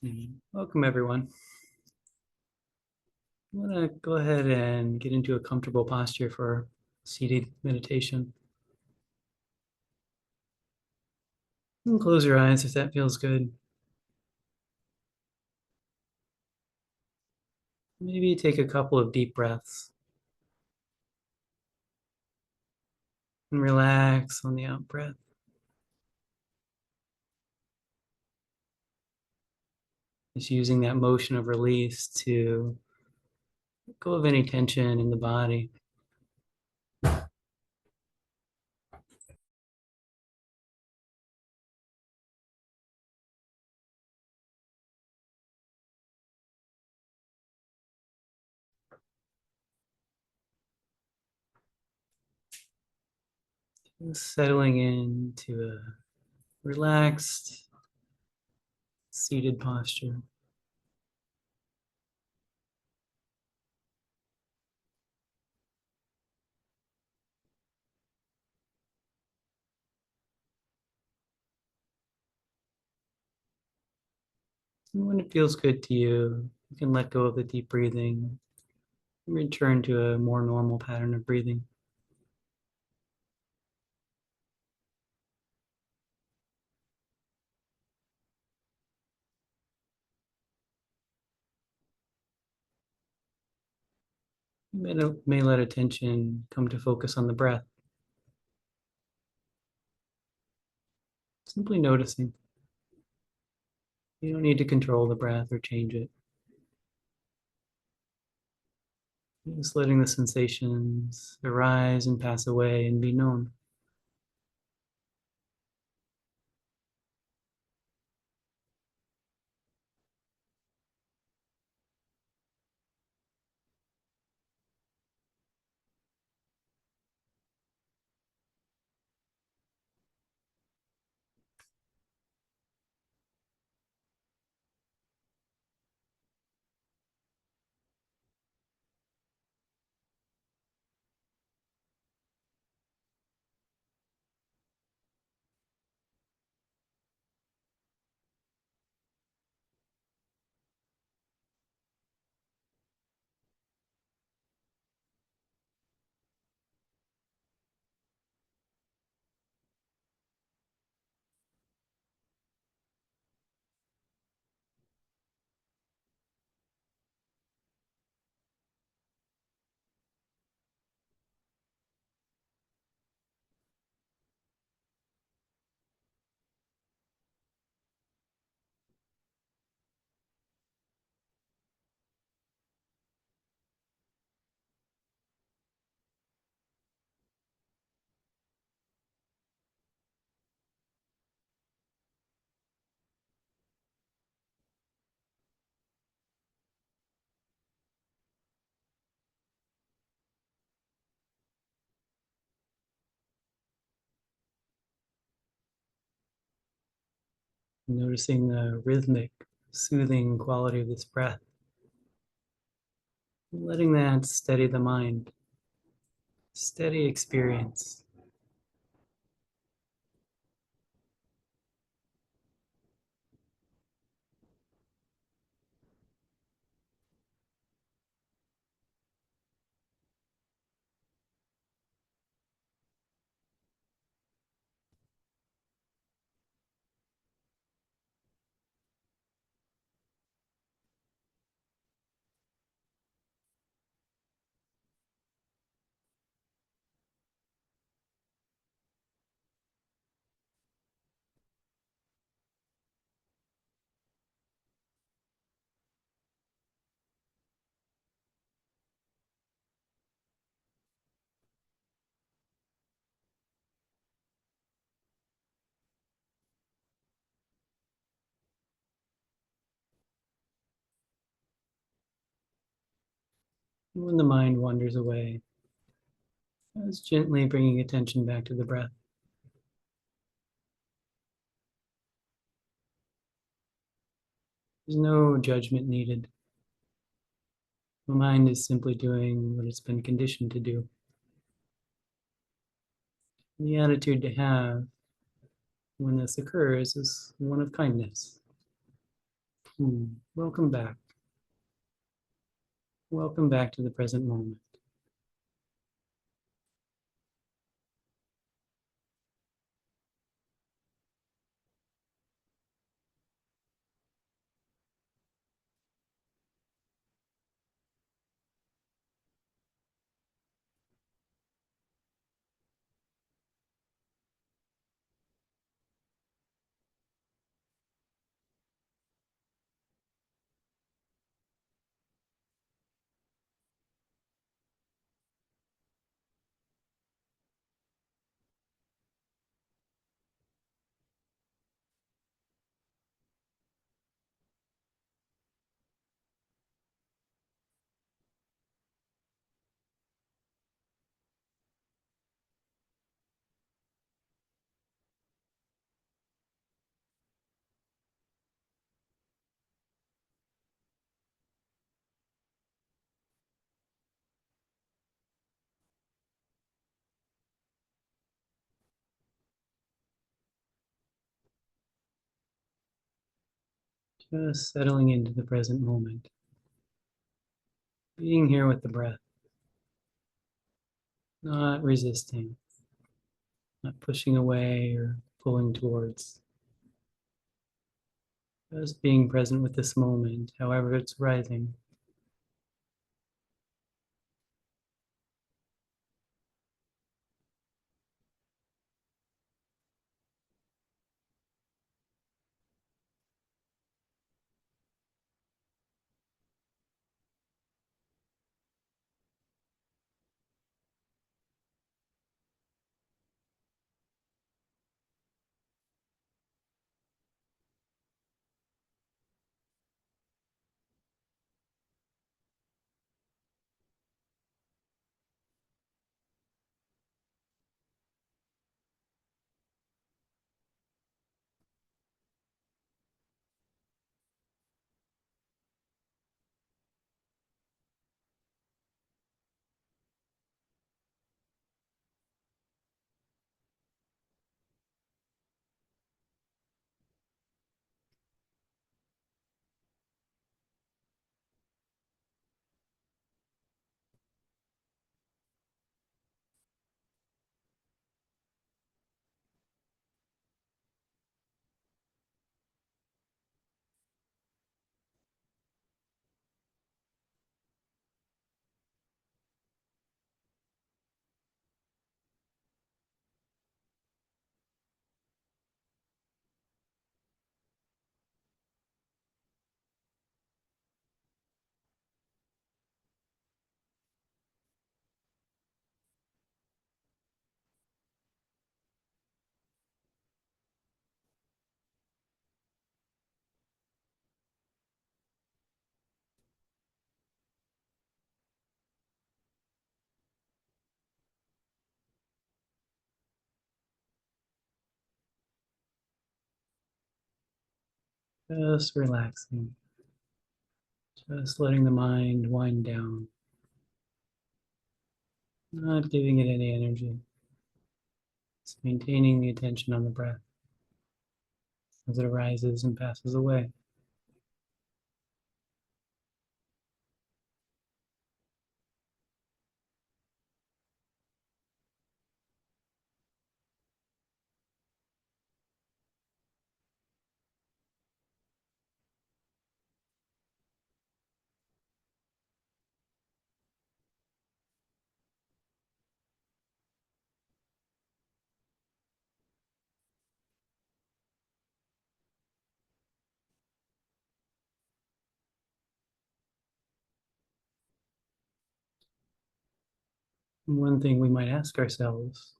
Welcome, everyone. I'm going to go ahead and get into a comfortable posture for seated meditation. And close your eyes if that feels good. Maybe take a couple of deep breaths and relax on the out breath. Just using that motion of release to let go of any tension in the body. Just settling into a relaxed, seated posture. And when it feels good to you, you can let go of the deep breathing and return to a more normal pattern of breathing. You may let attention come to focus on the breath, simply noticing. You don't need to control the breath or change it. Just letting the sensations arise and pass away and be known. Noticing the rhythmic, soothing quality of this breath. Letting that steady the mind. Steady experience. And when the mind wanders away, just gently bringing attention back to the breath. There's no judgment needed. The mind is simply doing what it's been conditioned to do. The attitude to have when this occurs is one of kindness. Welcome back. Welcome back to the present moment. Just settling into the present moment. Being here with the breath. Not resisting. Not pushing away or pulling towards. Just being present with this moment, however it's rising. Just relaxing. Just letting the mind wind down. Not giving it any energy. Just maintaining the attention on the breath as it arises and passes away. One thing we might ask ourselves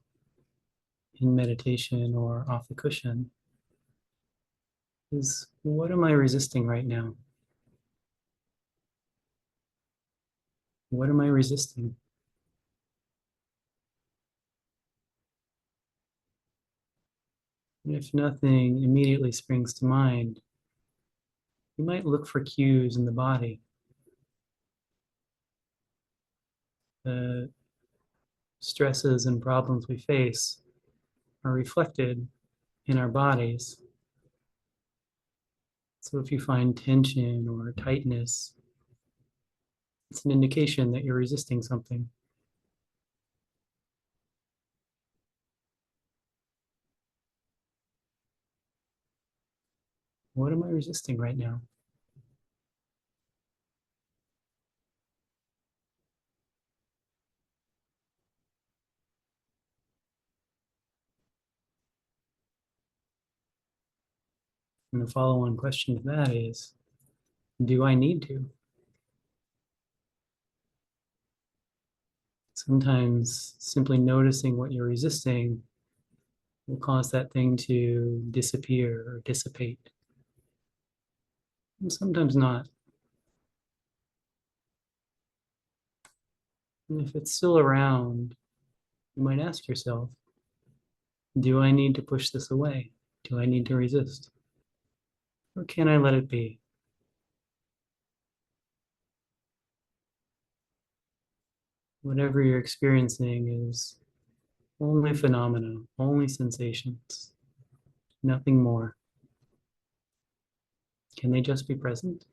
in meditation or off the cushion is, what am I resisting right now? What am I resisting? And if nothing immediately springs to mind, you might look for cues in the body. The stresses and problems we face are reflected in our bodies. So if you find tension or tightness, it's an indication that you're resisting something. What am I resisting right now? And the follow-on question to that is, do I need to? Sometimes simply noticing what you're resisting will cause that thing to disappear or dissipate. And sometimes not. And if it's still around, you might ask yourself, do I need to push this away? Do I need to resist? Or can I let it be? Whatever you're experiencing is only phenomena, only sensations, nothing more. Can they just be present?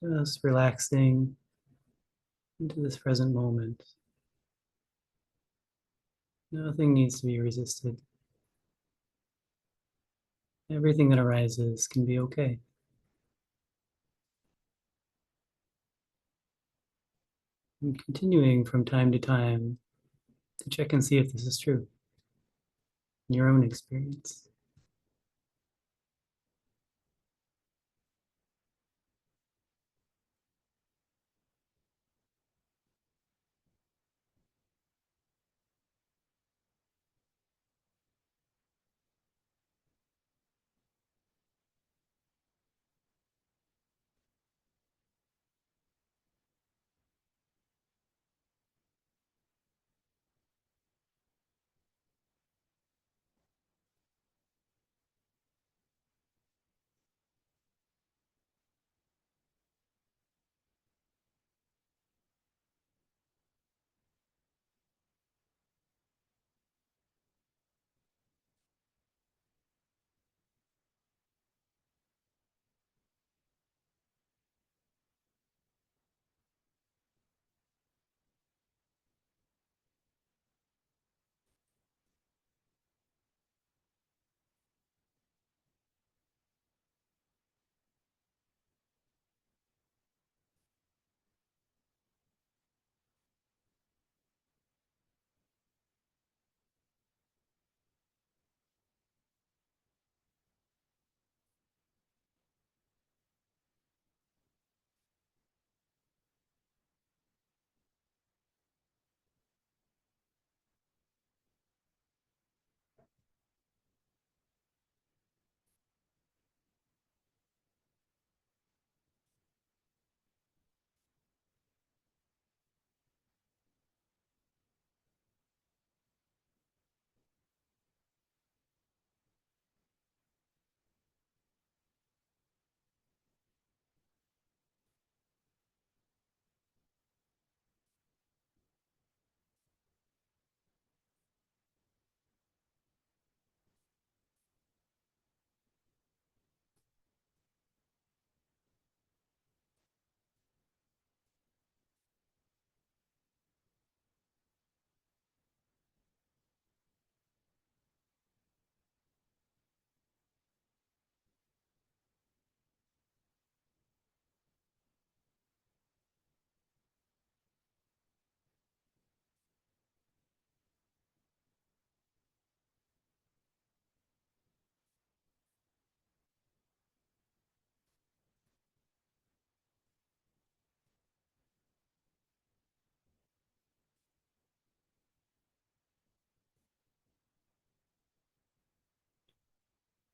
Just relaxing into this present moment. Nothing needs to be resisted. Everything that arises can be okay. And continuing from time to time to check and see if this is true in your own experience.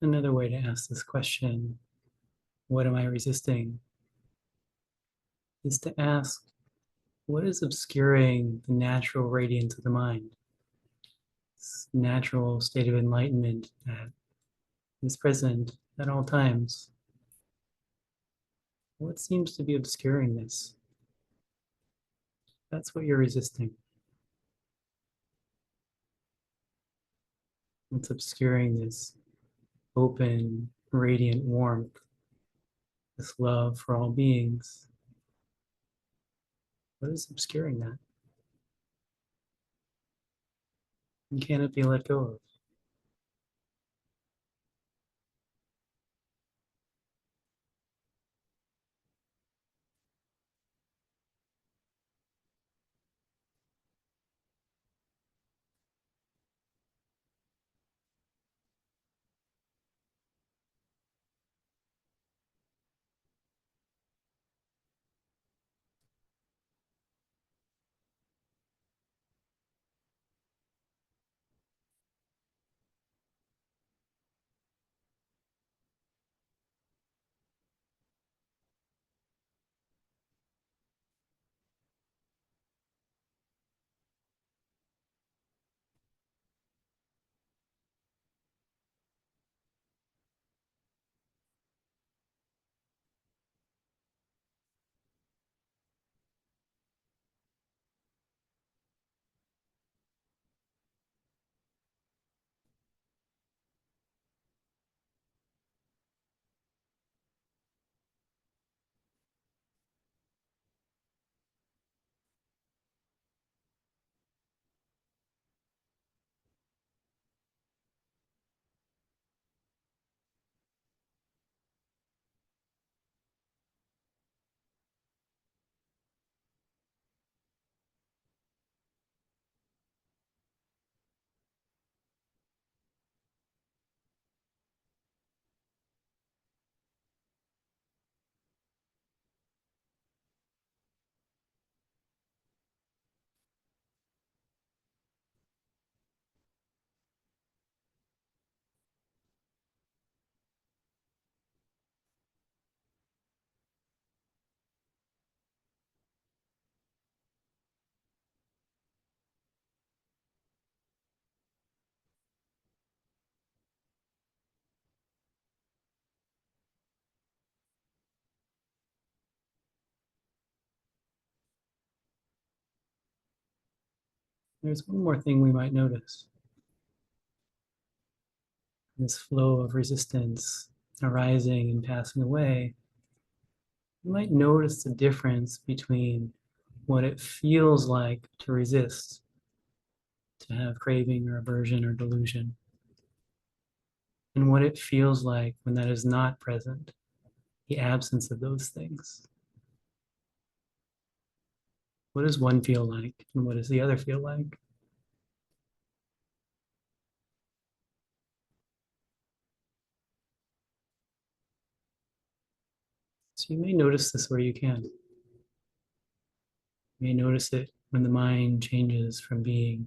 Another way to ask this question, what am I resisting, is to ask, what is obscuring the natural radiance of the mind? This natural state of enlightenment that is present at all times. What seems to be obscuring this? That's what you're resisting. What's obscuring this open, radiant warmth, this love for all beings? What is obscuring that? And can it be let go of? There's one more thing we might notice. This flow of resistance arising and passing away, you might notice the difference between what it feels like to resist, to have craving or aversion or delusion, and what it feels like when that is not present, the absence of those things. What does one feel like, and what does the other feel like? So you may notice this where you can. You may notice it when the mind changes from being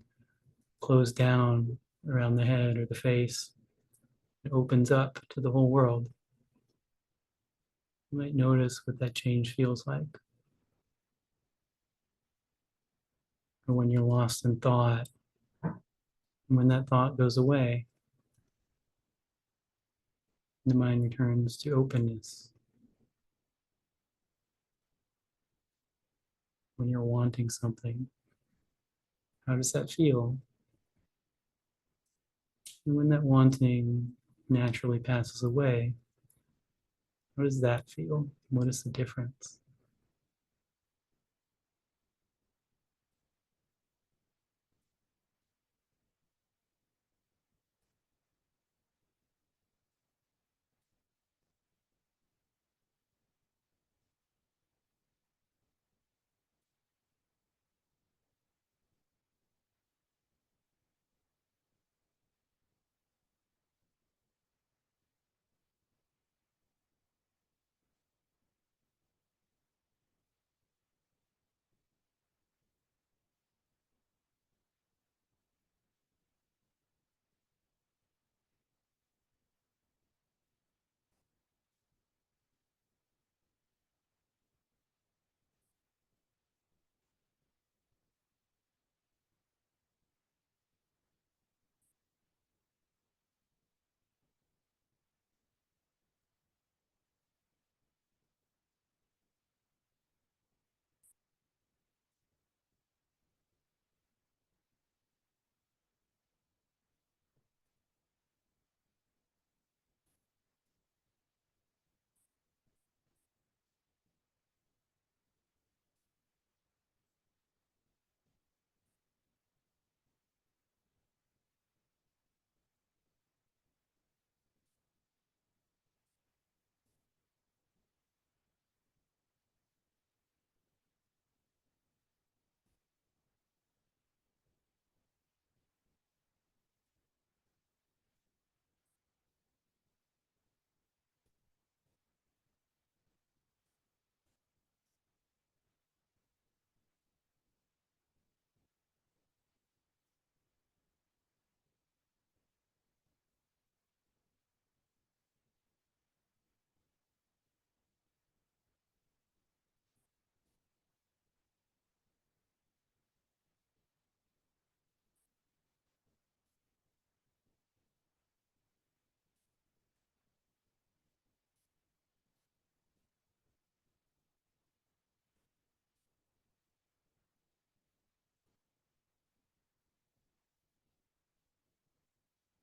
closed down around the head or the face. It opens up to the whole world. You might notice what that change feels like. Or when you're lost in thought, and when that thought goes away, the mind returns to openness. When you're wanting something, how does that feel? And when that wanting naturally passes away, how does that feel? What is the difference?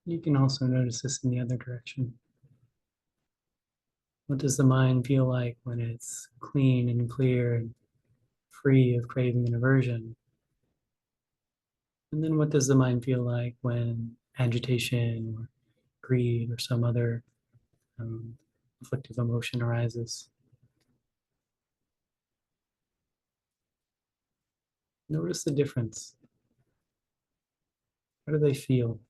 You can also notice this in the other direction. What does the mind feel like when it's clean and clear and free of craving and aversion? And then what does the mind feel like when agitation or greed or some other um, afflictive emotion arises? Notice the difference. How do they feel?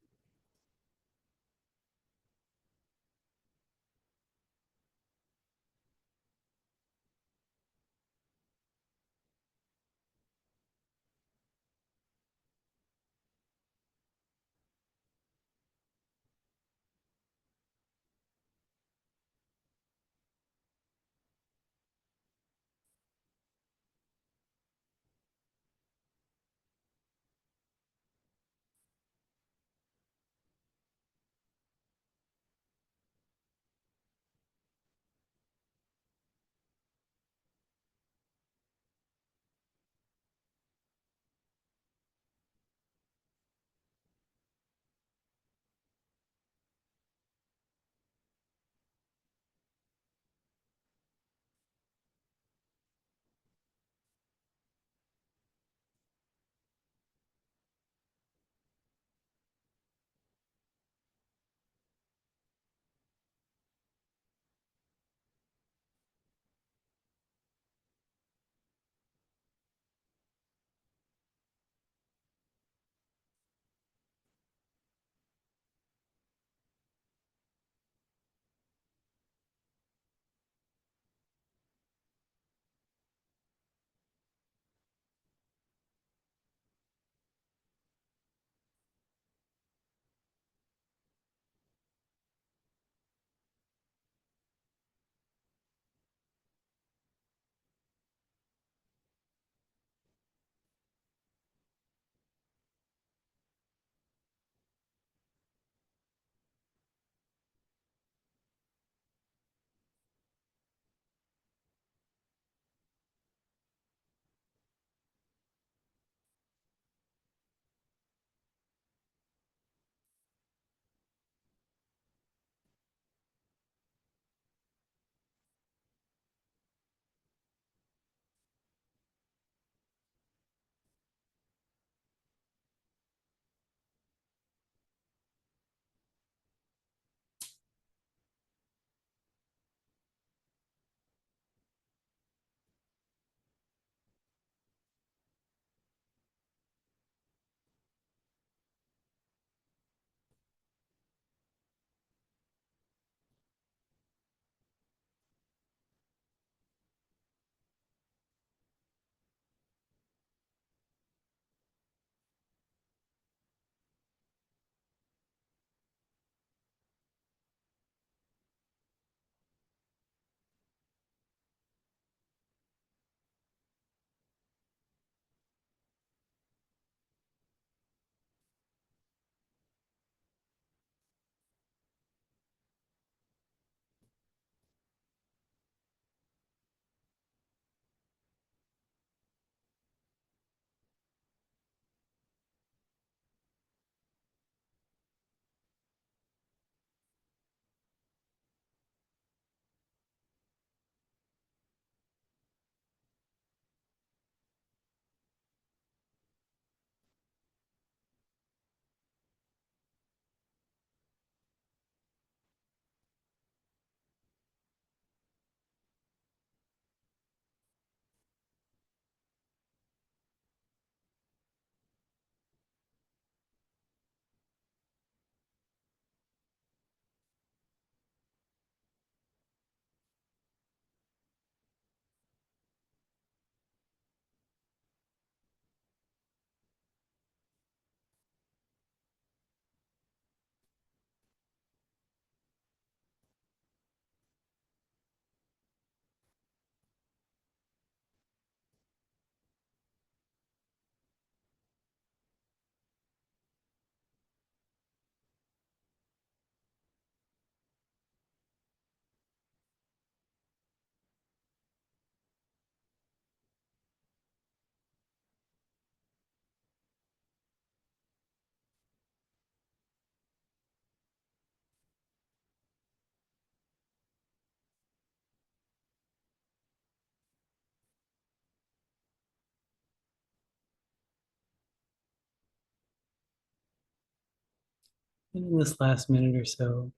And in this last minute or so,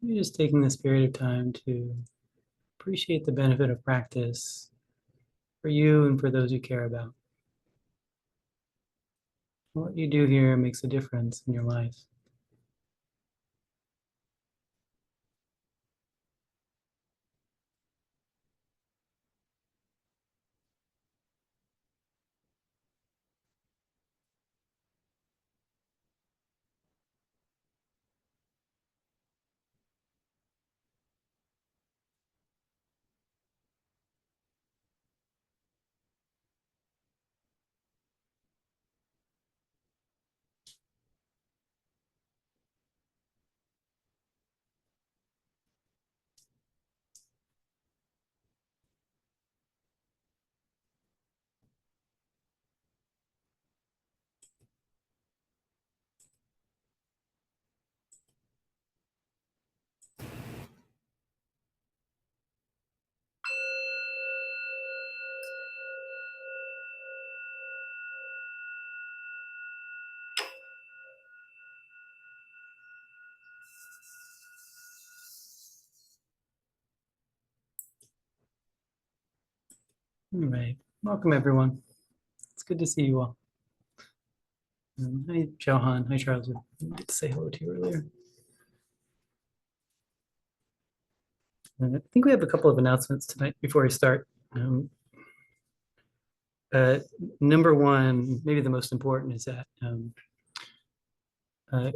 you're just taking this period of time to appreciate the benefit of practice for you and for those you care about. What you do here makes a difference in your life. All right. Welcome, everyone. It's good to see you all. Hi, Johan. Hi, Charles. I didn't get to say hello to you earlier. I think we have a couple of announcements tonight before we start. Um, uh, Number one, maybe the most important, is that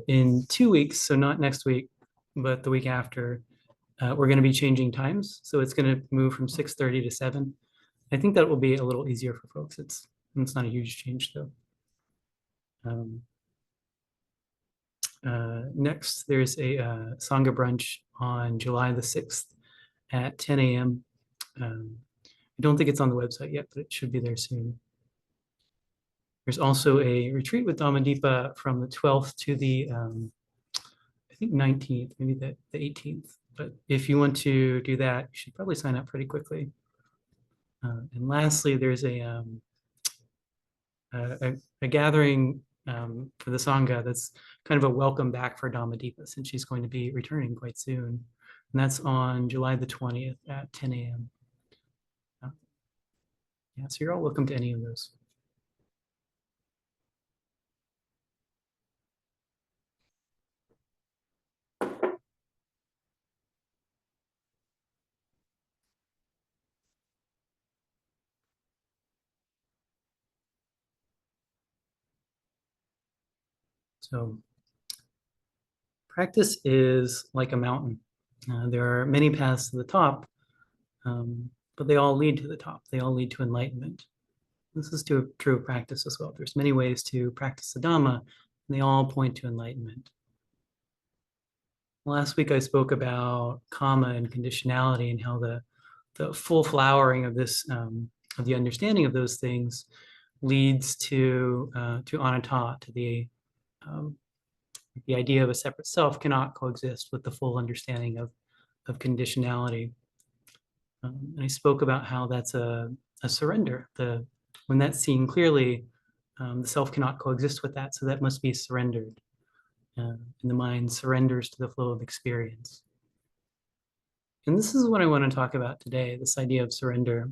in 2 weeks, so not next week, but the week after, we're going to be changing times. So it's going to move from 6:30 to 7. I think that will be a little easier for folks. It's not a huge change, though. Um, Next, there's a Sangha brunch on July the 6th at 10 a.m. I don't think it's on the website yet, but it should be there soon. There's also a retreat with Dhamma from the 12th to the, I think 19th, maybe the 18th. But if you want to do that, you should probably sign up pretty quickly. And lastly, there's a gathering for the Sangha that's kind of a welcome back for Dhamma since she's going to be returning quite soon. And that's on July the 20th at 10 a.m. Yeah, so you're all welcome to any of those. So practice is like a mountain. There are many paths to the top, but they all lead to the top. They all lead to enlightenment. This is true of practice as well. There's many ways to practice the Dhamma, and they all point to enlightenment. Last week I spoke about karma and conditionality and how the full flowering of this of the understanding of those things leads to anatta, to the idea of a separate self cannot coexist with the full understanding of conditionality. And I spoke about how that's a surrender. When that's seen clearly, the self cannot coexist with that, so that must be surrendered. And the mind surrenders to the flow of experience. And this is what I want to talk about today, this idea of surrender.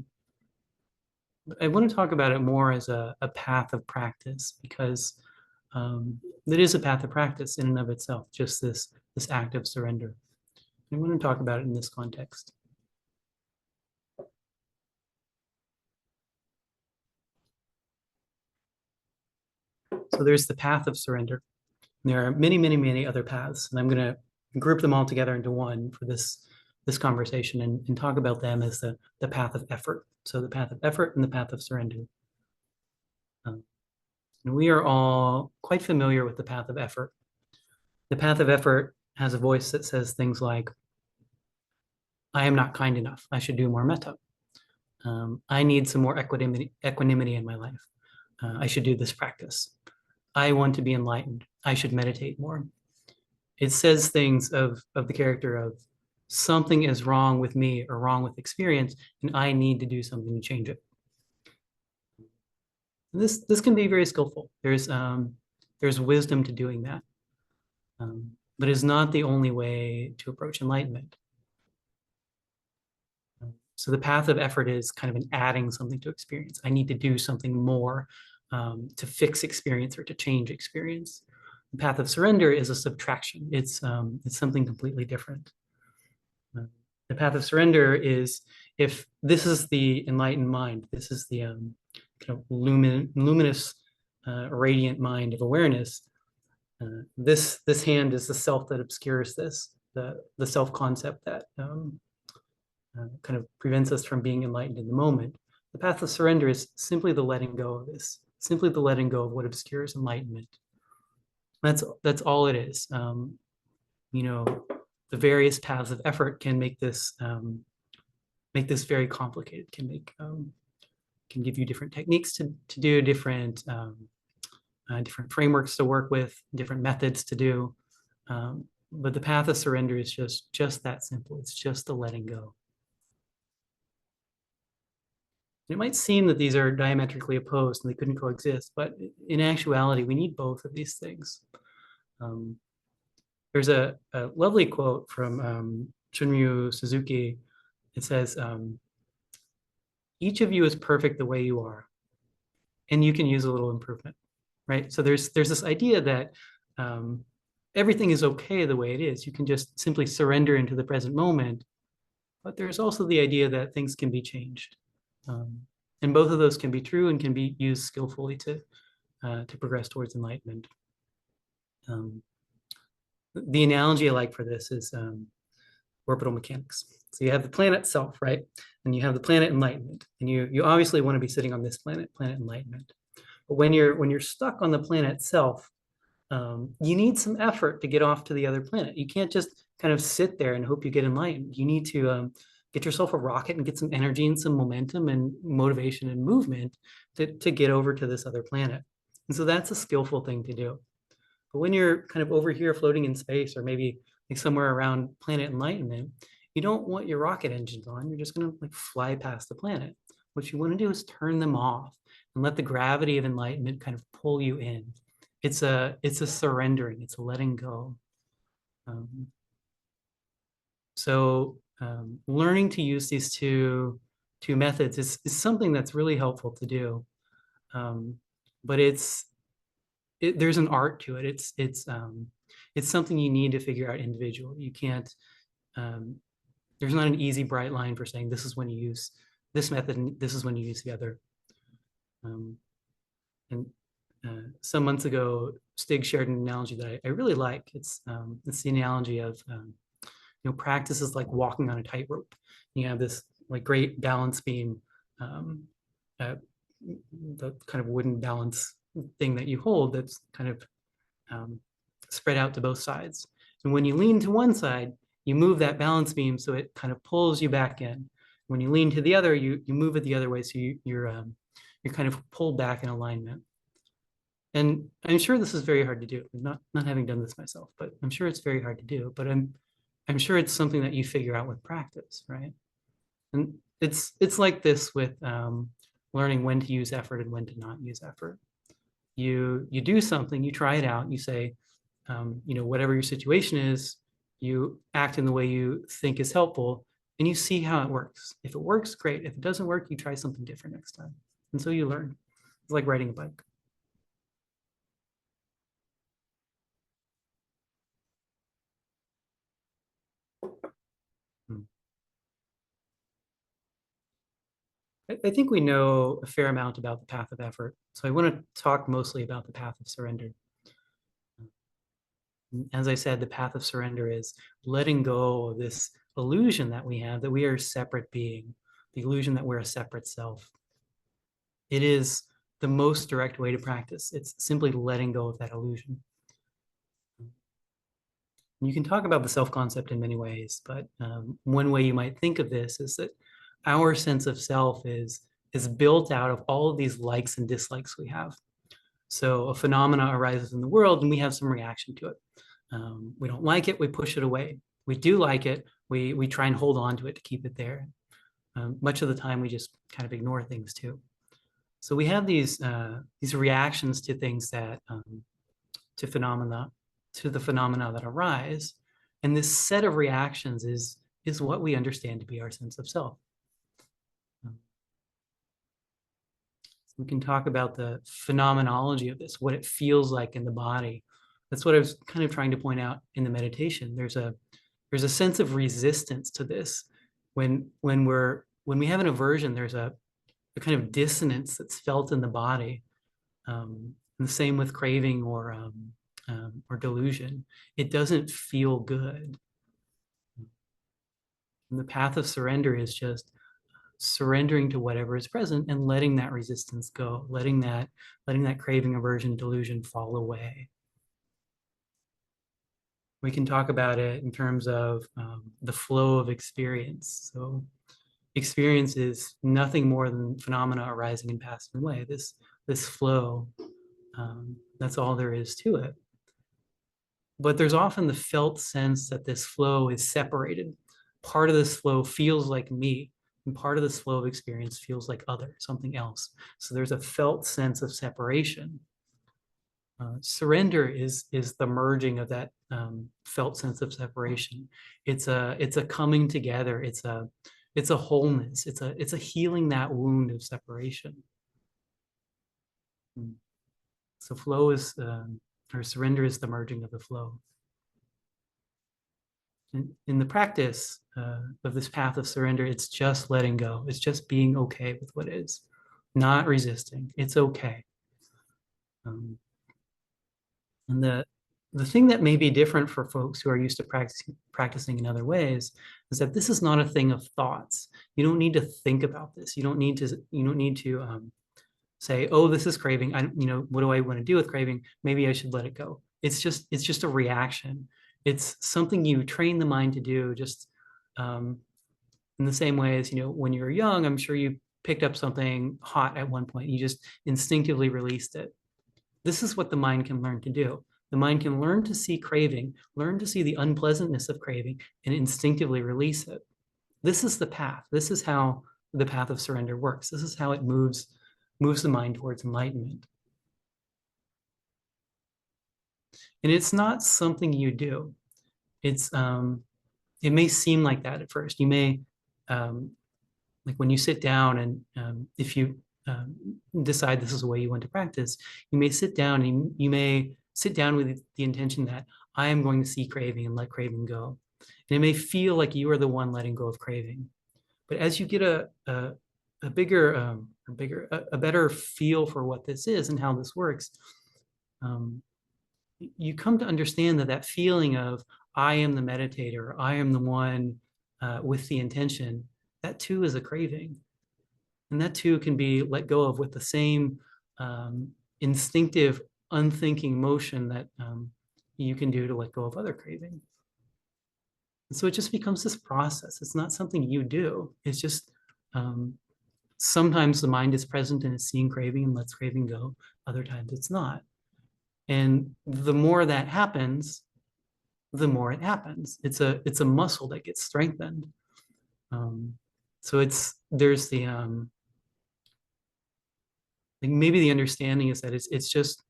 I want to talk about it more as a path of practice, because it is a path of practice in and of itself, just this act of surrender. I want to talk about it in this context. So there's the path of surrender. There are many, many, many other paths, and I'm going to group them all together into one for this conversation and talk about them as the path of effort. So the path of effort and the path of surrender. And we are all quite familiar with the path of effort. The path of effort has a voice that says things like, I am not kind enough. I should do more metta. I need some more equanimity in my life. I should do this practice. I want to be enlightened. I should meditate more. It says things of the character of something is wrong with me or wrong with experience, and I need to do something to change it. This can be very skillful. There's wisdom to doing that. but is not the only way to approach enlightenment. So the path of effort is kind of an adding something to experience. I need to do something more to fix experience or to change experience. The path of surrender is a subtraction. It's something completely different. The path of surrender is, if this is the enlightened mind, this is the kind of luminous, radiant mind of awareness. This hand is the self that obscures this, the self concept that kind of prevents us from being enlightened in the moment. The path of surrender is simply the letting go of this, simply the letting go of what obscures enlightenment. That's all it is. You know, the various paths of effort can make this very complicated. Can give you different techniques to do, different frameworks to work with, different methods to do. But the path of surrender is just that simple. It's just the letting go. It might seem that these are diametrically opposed and they couldn't coexist, but in actuality, we need both of these things. There's a lovely quote from Shunryu Suzuki. It says, each of you is perfect the way you are, and you can use a little improvement, right? So there's this idea that everything is okay the way it is. You can just simply surrender into the present moment, but there's also the idea that things can be changed. And both of those can be true and can be used skillfully to progress towards enlightenment. The analogy I like for this is orbital mechanics. So you have the planet itself, right? And you have the planet enlightenment. And you obviously want to be sitting on this planet enlightenment. But when you're stuck on the planet itself, you need some effort to get off to the other planet. You can't just kind of sit there and hope you get enlightened. You need to get yourself a rocket and get some energy and some momentum and motivation and movement to get over to this other planet. And so that's a skillful thing to do. But when you're kind of over here floating in space, or maybe like somewhere around planet enlightenment, you don't want your rocket engines on. You're just going to like fly past the planet. What you want to do is turn them off and let the gravity of enlightenment kind of pull you in. It's a surrendering. It's a letting go. Learning to use these two methods is something that's really helpful to do. But there's an art to it. It's something you need to figure out individually. You can't. There's not an easy, bright line for saying this is when you use this method and this is when you use the other. Some months ago, Stig shared an analogy that I really like. It's the analogy of practices like walking on a tightrope. You have this like great balance beam, the kind of wooden balance thing that you hold that's kind of spread out to both sides. And when you lean to one side, you move that balance beam so it kind of pulls you back in. When you lean to the other, you move it the other way, so you're kind of pulled back in alignment. And I'm sure this is very hard to do. Not having done this myself, but I'm sure it's very hard to do. But I'm sure it's something that you figure out with practice, right? And it's like this with learning when to use effort and when to not use effort. You do something, you try it out, you say, whatever your situation is, you act in the way you think is helpful, and you see how it works. If it works, great. If it doesn't work, you try something different next time. And so you learn. It's like riding a bike. I think we know a fair amount about the path of effort. So I want to talk mostly about the path of surrender. As I said, the path of surrender is letting go of this illusion that we have that we are a separate being, the illusion that we're a separate self. It is the most direct way to practice. It's simply letting go of that illusion. You can talk about the self-concept in many ways, but one way you might think of this is that our sense of self is built out of all of these likes and dislikes we have. So a phenomena arises in the world and we have some reaction to it. We don't like it, we push it away. We do like it, we try and hold on to it to keep it there. Much of the time we just kind of ignore things too. So we have these reactions to things that, to phenomena to the phenomena that arise. And this set of reactions is what we understand to be our sense of self. So we can talk about the phenomenology of this, what it feels like in the body. That's what I was kind of trying to point out in the meditation. There's a sense of resistance to this. When we have an aversion, there's a kind of dissonance that's felt in the body. And the same with craving or delusion. It doesn't feel good. And the path of surrender is just surrendering to whatever is present and letting that resistance go, letting that craving, aversion, delusion fall away. We can talk about it in terms of the flow of experience. So experience is nothing more than phenomena arising and passing away. This flow, that's all there is to it. But there's often the felt sense that this flow is separated. Part of this flow feels like me, and part of this flow of experience feels like other, something else. So there's a felt sense of separation. Surrender is the merging of that felt sense of separation. It's a coming together. It's a wholeness. It's a healing that wound of separation. So flow is or surrender is the merging of the flow. In the practice of this path of surrender, it's just letting go. It's just being okay with what is, not resisting. It's okay. And the thing that may be different for folks who are used to practicing in other ways is that this is not a thing of thoughts. You don't need to think about this. You don't need to say, oh, this is craving. What do I want to do with craving? Maybe I should let it go. It's just a reaction. It's something you train the mind to do, just in the same way as, when you're young, I'm sure you picked up something hot at one point. You just instinctively released it. This is what the mind can learn to do. The mind can learn to see craving, learn to see the unpleasantness of craving, and instinctively release it. This is the path. This is how the path of surrender works. This is how it moves the mind towards enlightenment. And it's not something you do. It may seem like that at first. You may, like when you sit down and if you decide this is the way you want to practice, you may sit down and you may sit down with the intention that I am going to see craving and let craving go. And it may feel like you are the one letting go of craving. But as you get a better feel for what this is and how this works, you come to understand that feeling of I am the meditator, I am the one with the intention, that too is a craving. And that too can be let go of with the same instinctive, unthinking motion that you can do to let go of other craving. And so it just becomes this process. It's not something you do. It's just sometimes the mind is present and it's seeing craving and lets craving go. Other times it's not. And the more that happens, the more it happens. It's a muscle that gets strengthened. So there's the maybe the understanding is that it's just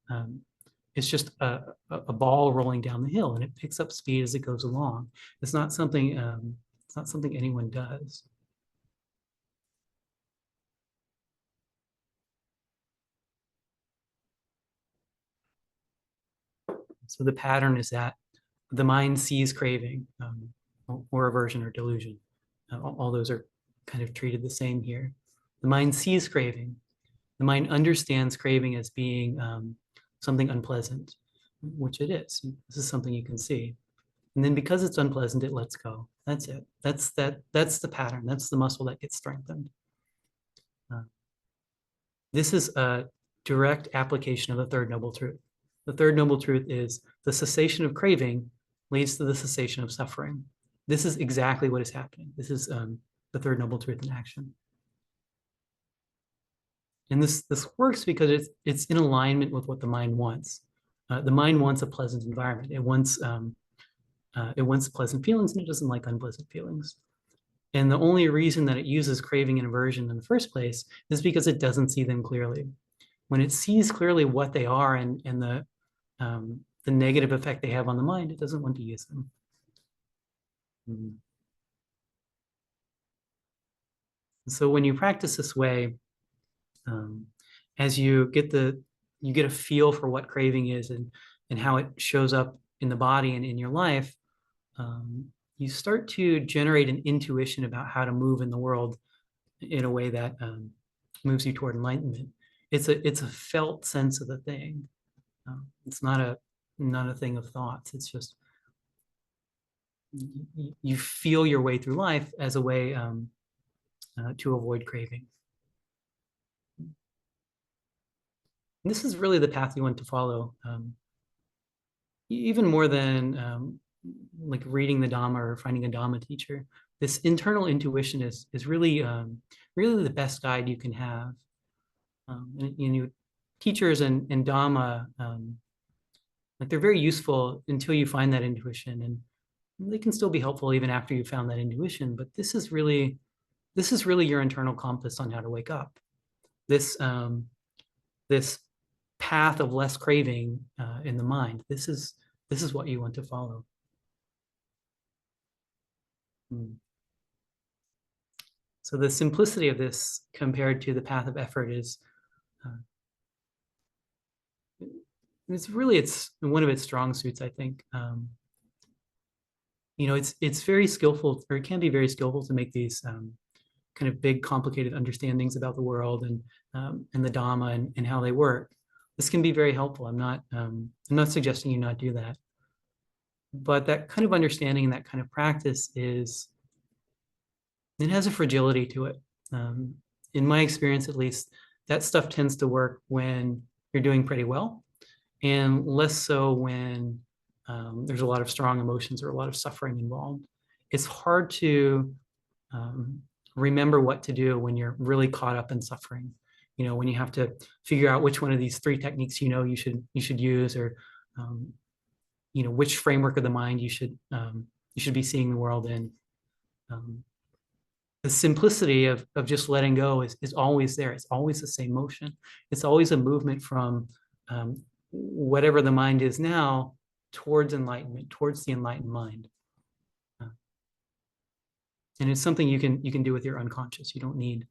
a ball rolling down the hill and it picks up speed as it goes along. It's not something anyone does. So the pattern is that the mind sees craving or aversion or delusion. All those are kind of treated the same here. The mind sees craving. The mind understands craving as being something unpleasant, which it is. This is something you can see. And then because it's unpleasant, it lets go. That's it. That's the pattern. That's the muscle that gets strengthened. This is a direct application of the third noble truth. The third noble truth is the cessation of craving leads to the cessation of suffering. This is exactly what is happening. This is the third noble truth in action. And this works because it's in alignment with what the mind wants. The mind wants a pleasant environment. It wants pleasant feelings, and it doesn't like unpleasant feelings. And the only reason that it uses craving and aversion in the first place is because it doesn't see them clearly. When it sees clearly what they are and the negative effect they have on the mind, it doesn't want to use them. Mm. So when you practice this way, um, as you get a feel for what craving is and how it shows up in the body and in your life, you start to generate an intuition about how to move in the world in a way that moves you toward enlightenment. It's a felt sense of the thing. It's not a thing of thoughts. It's just you feel your way through life as a way to avoid craving. And this is really the path you want to follow, even more than like reading the Dhamma or finding a Dhamma teacher. This internal intuition is really really the best guide you can have. And teachers and Dhamma, like they're very useful until you find that intuition, and they can still be helpful even after you found that intuition. But this is really your internal compass on how to wake up. This path of less craving in the mind. This is what you want to follow. So the simplicity of this compared to the path of effort is it's one of its strong suits, I think. It's very skillful, or it can be very skillful to make these kind of big, complicated understandings about the world and the Dhamma and how they work. This can be very helpful. I'm not suggesting you not do that, but that kind of understanding and that kind of practice it has a fragility to it. In my experience, at least, that stuff tends to work when you're doing pretty well, and less so when there's a lot of strong emotions or a lot of suffering involved. It's hard to remember what to do when you're really caught up in suffering. When you have to figure out which one of these three techniques you should use, or which framework of the mind you should be seeing the world in. The simplicity of just letting go is always there. It's always the same motion. It's always a movement from whatever the mind is now towards enlightenment, towards the enlightened mind. And it's something you can do with your unconscious. You don't need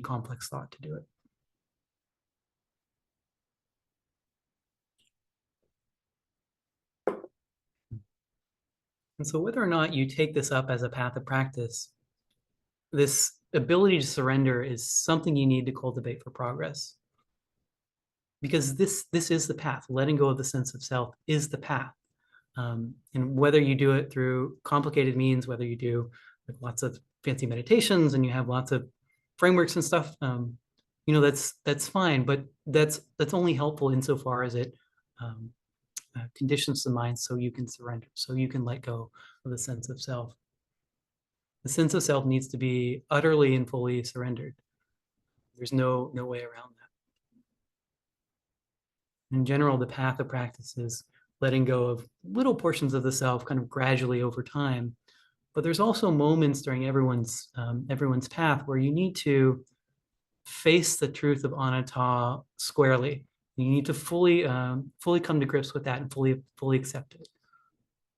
complex thought to do it. And so whether or not you take this up as a path of practice, this ability to surrender is something you need to cultivate for progress. Because this is the path. Letting go of the sense of self is the path. And whether you do it through complicated means, whether you do like lots of fancy meditations and you have lots of frameworks and stuff, that's fine. But that's only helpful insofar as it conditions the mind so you can surrender, so you can let go of the sense of self. The sense of self needs to be utterly and fully surrendered. There's no way around that. In general, the path of practice is letting go of little portions of the self kind of gradually over time. But there's also moments during everyone's path where you need to face the truth of anatta squarely. You need to fully come to grips with that and fully accept it.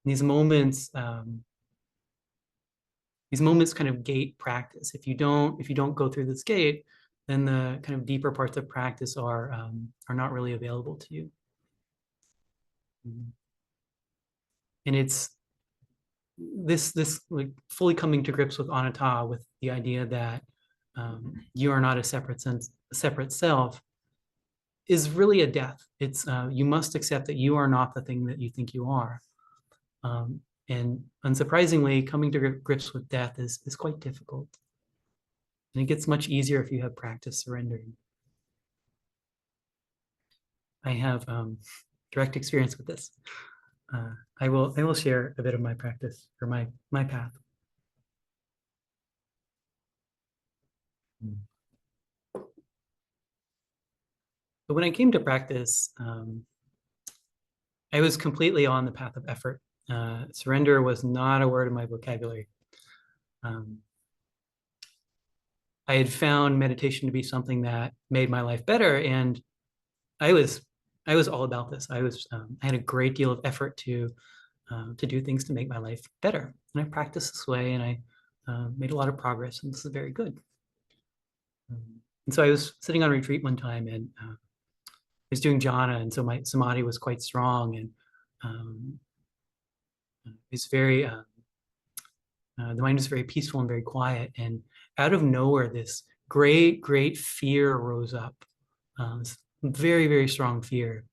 These moments kind of gate practice. If you don't go through this gate, then the kind of deeper parts of practice are not really available to you. And it's this like fully coming to grips with anatta, with the idea that you are not a separate self, is really a death. It's you must accept that you are not the thing that you think you are. And unsurprisingly, coming to grips with death is quite difficult. And it gets much easier if you have practice surrendering. I have direct experience with this. I will share a bit of my practice or my path. But when I came to practice, I was completely on the path of effort. Surrender was not a word in my vocabulary. I had found meditation to be something that made my life better, and I was I was all about this. I had a great deal of effort to do things to make my life better. And I practiced this way, and I made a lot of progress, and this is very good. And so I was sitting on retreat one time, and I was doing jhana, and so my samadhi was quite strong, and um, it's very the mind was very peaceful and very quiet. And out of nowhere, this great fear rose up. This very, very strong fear.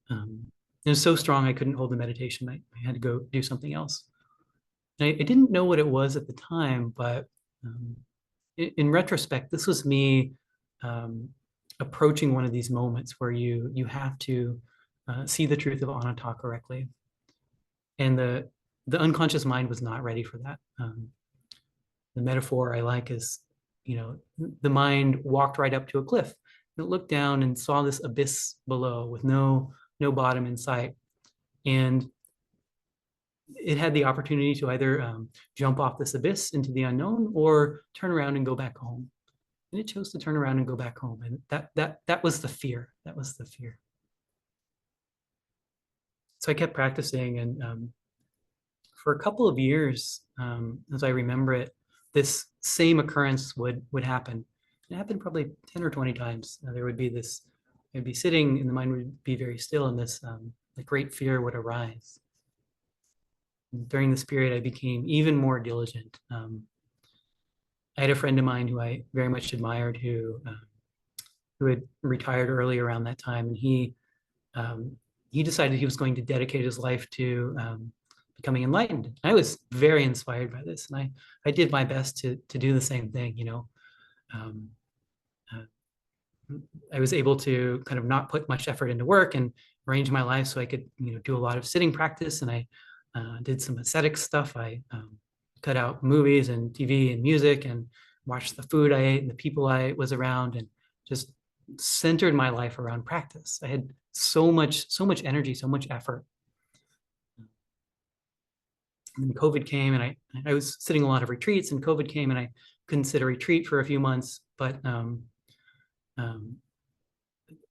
It was so strong I couldn't hold the meditation. I had to go do something else. And I didn't know what it was at the time, but um, in retrospect, this was me um, approaching one of these moments where you have to see the truth of anatta correctly. And the unconscious mind was not ready for that. The metaphor I like is, the mind walked right up to a cliff. It looked down and saw this abyss below with no bottom in sight. And it had the opportunity to either jump off this abyss into the unknown or turn around and go back home. And it chose to turn around and go back home. And that was the fear. That was the fear. So I kept practicing, and for a couple of years, as I remember it, this same occurrence would happen. It happened probably 10 or 20 times. There would be this, I'd be sitting and the mind would be very still, and this the great fear would arise. And during this period, I became even more diligent. I had a friend of mine who I very much admired who had retired early around that time, and he decided he was going to dedicate his life to becoming enlightened. I was very inspired by this, and I did my best to do the same thing. Um, I was able to kind of not put much effort into work and arrange my life so I could do a lot of sitting practice, and I did some ascetic stuff. I cut out movies and TV and music and watched the food I ate and the people I was around, and just centered my life around practice. I had so much energy, so much effort. And then COVID came, and I was sitting a lot of retreats, and COVID came, and I couldn't sit a retreat for a few months, but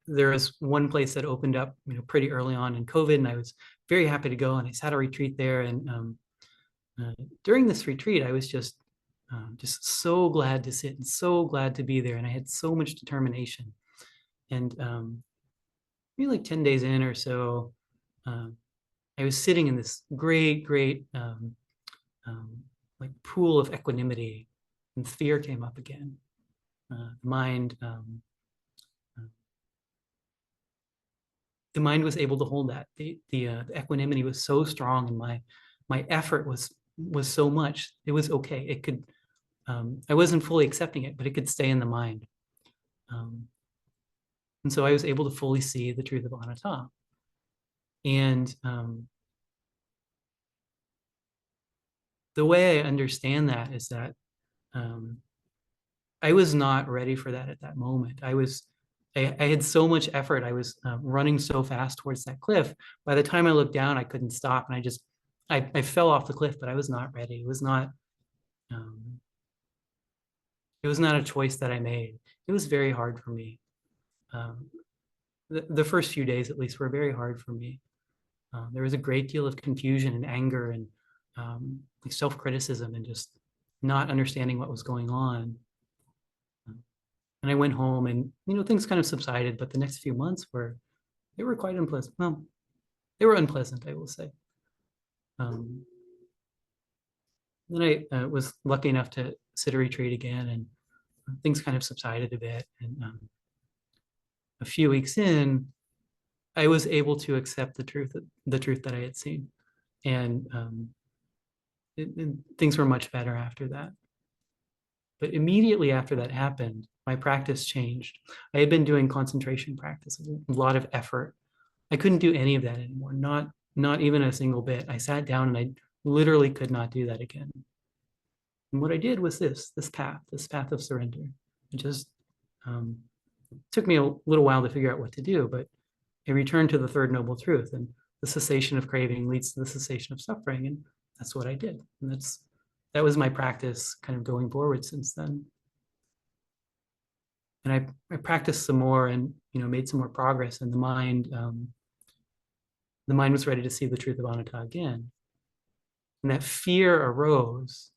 there was one place that opened up pretty early on in COVID, and I was very happy to go, and I sat a retreat there. And during this retreat, I was just so glad to sit and so glad to be there, and I had so much determination. And maybe like 10 days in or so, I was sitting in this great like pool of equanimity, and fear came up again. The mind was able to hold that. The equanimity was so strong, and my effort was so much. It was okay. It could. I wasn't fully accepting it, but it could stay in the mind. And so I was able to fully see the truth of anatta. And the way I understand that is that I was not ready for that at that moment. I had so much effort. I was running so fast towards that cliff. By the time I looked down, I couldn't stop, and I fell off the cliff, but I was not ready. It was not a choice that I made. It was very hard for me. The first few days, at least, were very hard for me. There was a great deal of confusion and anger and self-criticism and just not understanding what was going on. And I went home, and things kind of subsided, but the next few months were quite unpleasant. Well, they were unpleasant, I will say. Then I was lucky enough to sit a retreat again, and things kind of subsided a bit. And a few weeks in, I was able to accept the truth that I had seen, and things were much better after that. But immediately after that happened, my practice changed. I had been doing concentration practice, a lot of effort. I couldn't do any of that anymore, not even a single bit. I sat down, and I literally could not do that again. And what I did was this path of surrender. It just took me a little while to figure out what to do, but I returned to the third noble truth, and the cessation of craving leads to the cessation of suffering, and that's what I did. And that was my practice kind of going forward since then. And I practiced some more and made some more progress, and the mind was ready to see the truth of anatta again. And that fear arose.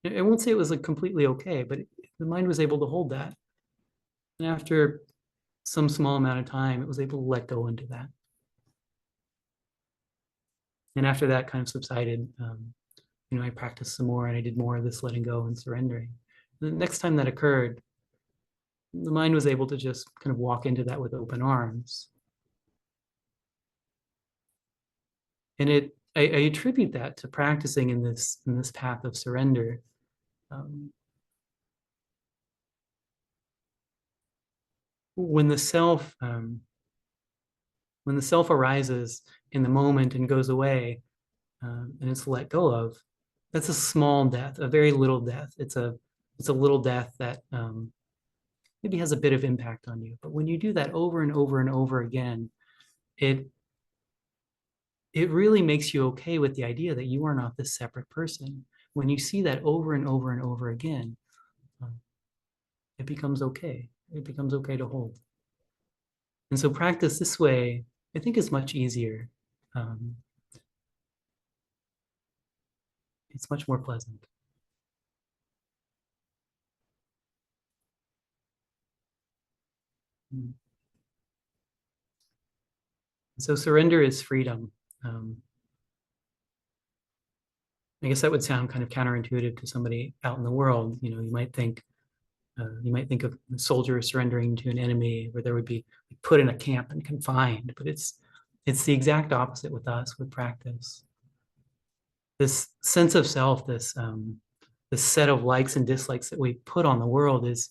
I won't say it was like completely okay, but the mind was able to hold that. And after some small amount of time, it was able to let go into that. And after that kind of subsided, I practiced some more and I did more of this letting go and surrendering. And the next time that occurred, the mind was able to just kind of walk into that with open arms. And I attribute that to practicing in this path of surrender. When the self arises in the moment and goes away, and it's let go of, that's a small death, a very little death. It's a little death that maybe has a bit of impact on you. But when you do that over and over and over again, it really makes you okay with the idea that you are not this separate person. When you see that over and over and over again, it becomes okay. It becomes okay to hold. And so practice this way, I think, is much easier. It's much more pleasant. So surrender is freedom. I guess that would sound kind of counterintuitive to somebody out in the world. You might think of soldiers surrendering to an enemy, where there would be put in a camp and confined. But it's the exact opposite with us, with practice. This sense of self, this set of likes and dislikes that we put on the world is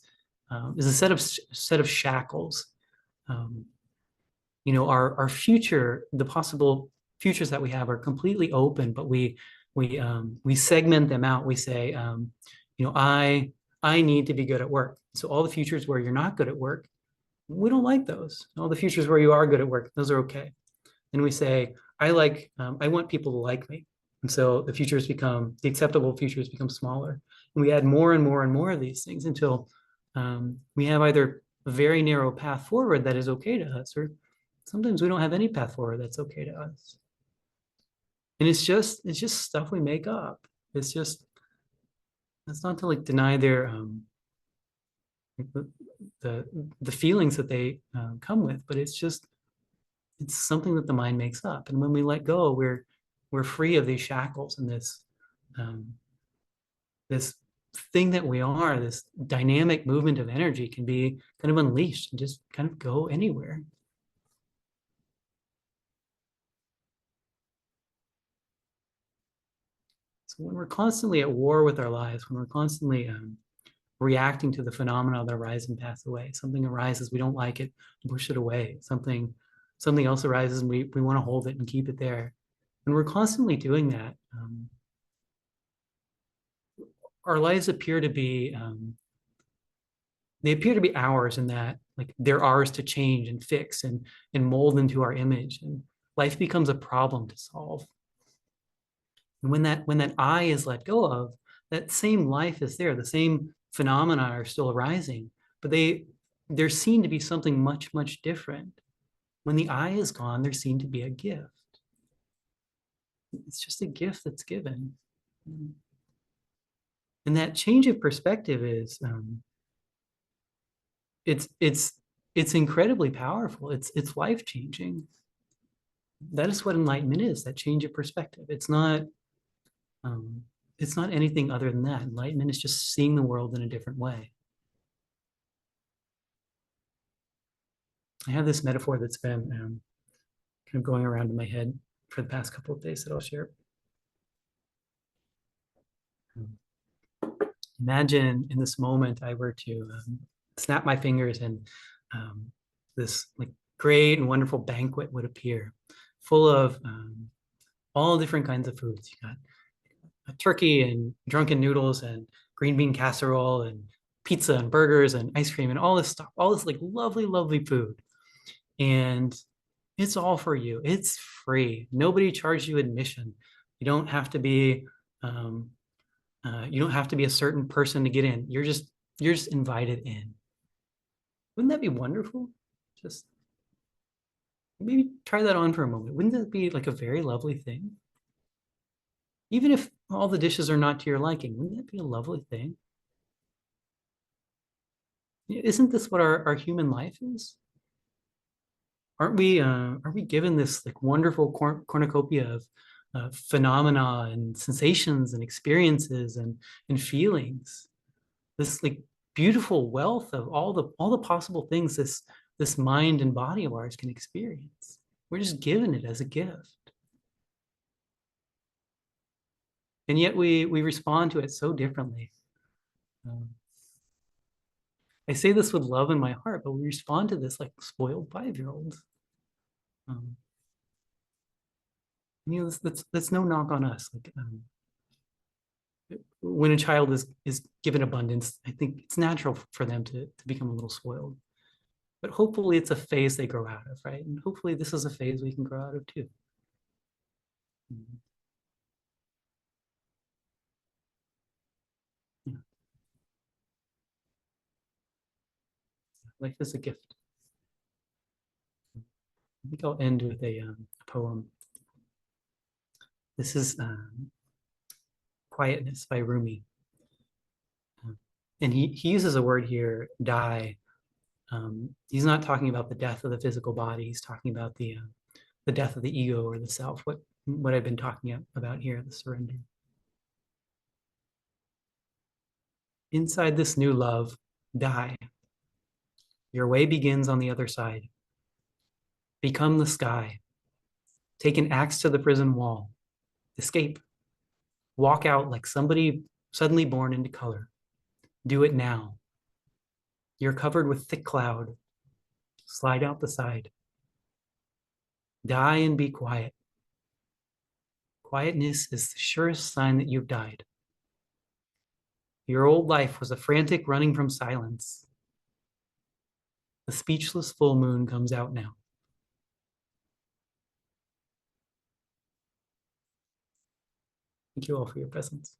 a set of shackles. Our future, the possible futures that we have, are completely open, but we segment them out. We say, I need to be good at work. So all the futures where you're not good at work, we don't like those. All the futures where you are good at work, those are okay. And we say, I want people to like me. And so the acceptable futures become smaller. And we add more and more and more of these things until we have either a very narrow path forward that is okay to us, or sometimes we don't have any path forward that's okay to us. And it's just stuff we make up. That's not to like deny their the feelings that they come with, but it's something that the mind makes up. And when we let go, we're free of these shackles, and this thing that we are, this dynamic movement of energy, can be kind of unleashed and just kind of go anywhere. So when we're constantly at war with our lives, when we're constantly reacting to the phenomena that arise and pass away, something arises, we don't like it, push it away. Something else arises and we want to hold it and keep it there. And we're constantly doing that. Our lives appear to be ours, in that like they're ours to change and fix and mold into our image. And life becomes a problem to solve. And when that I is let go of, that same life is there. The same phenomena are still arising, but they're seen to be something much, much different. When the I is gone, they're seen to be a gift. It's just a gift that's given. And that change of perspective is it's incredibly powerful. It's life-changing. That is what enlightenment is, that change of perspective. It's not anything other than that. Enlightenment is just seeing the world in a different way. I have this metaphor that's been kind of going around in my head for the past couple of days that I'll share. Imagine in this moment I were to snap my fingers, and this like great and wonderful banquet would appear, full of all different kinds of foods. You got a turkey and drunken noodles and green bean casserole and pizza and burgers and ice cream and all this stuff, all this like lovely, lovely food. And it's all for you. It's free. Nobody charges you admission. You don't have to be a certain person to get in. You're just invited in. Wouldn't that be wonderful? Just maybe try that on for a moment. Wouldn't that be like a very lovely thing? Even if all the dishes are not to your liking, wouldn't that be a lovely thing? Isn't this what our human life is? Aren't we given this like wonderful cornucopia of phenomena and sensations and experiences and feelings? This like beautiful wealth of all the possible things this mind and body of ours can experience. We're just given it as a gift. And yet we respond to it so differently. Um, I say this with love in my heart, but we respond to this like spoiled 5-year-olds. Um, that's no knock on us. Like when a child is given abundance, I think it's natural for them to become a little spoiled. But hopefully it's a phase they grow out of, right? And hopefully this is a phase we can grow out of too. Mhm. Yeah. Life is a gift. I think I'll end with a poem. This is Quietness by Rumi. And he uses a word here, die. He's not talking about the death of the physical body. He's talking about the death of the ego or the self, what I've been talking about here, the surrender. Inside this new love, die. Your way begins on the other side. Become the sky. Take an axe to the prison wall. Escape. Walk out like somebody suddenly born into color. Do it now. You're covered with thick cloud. Slide out the side. Die and be quiet. Quietness is the surest sign that you've died. Your old life was a frantic running from silence. The speechless full moon comes out now. Thank you all for your presence.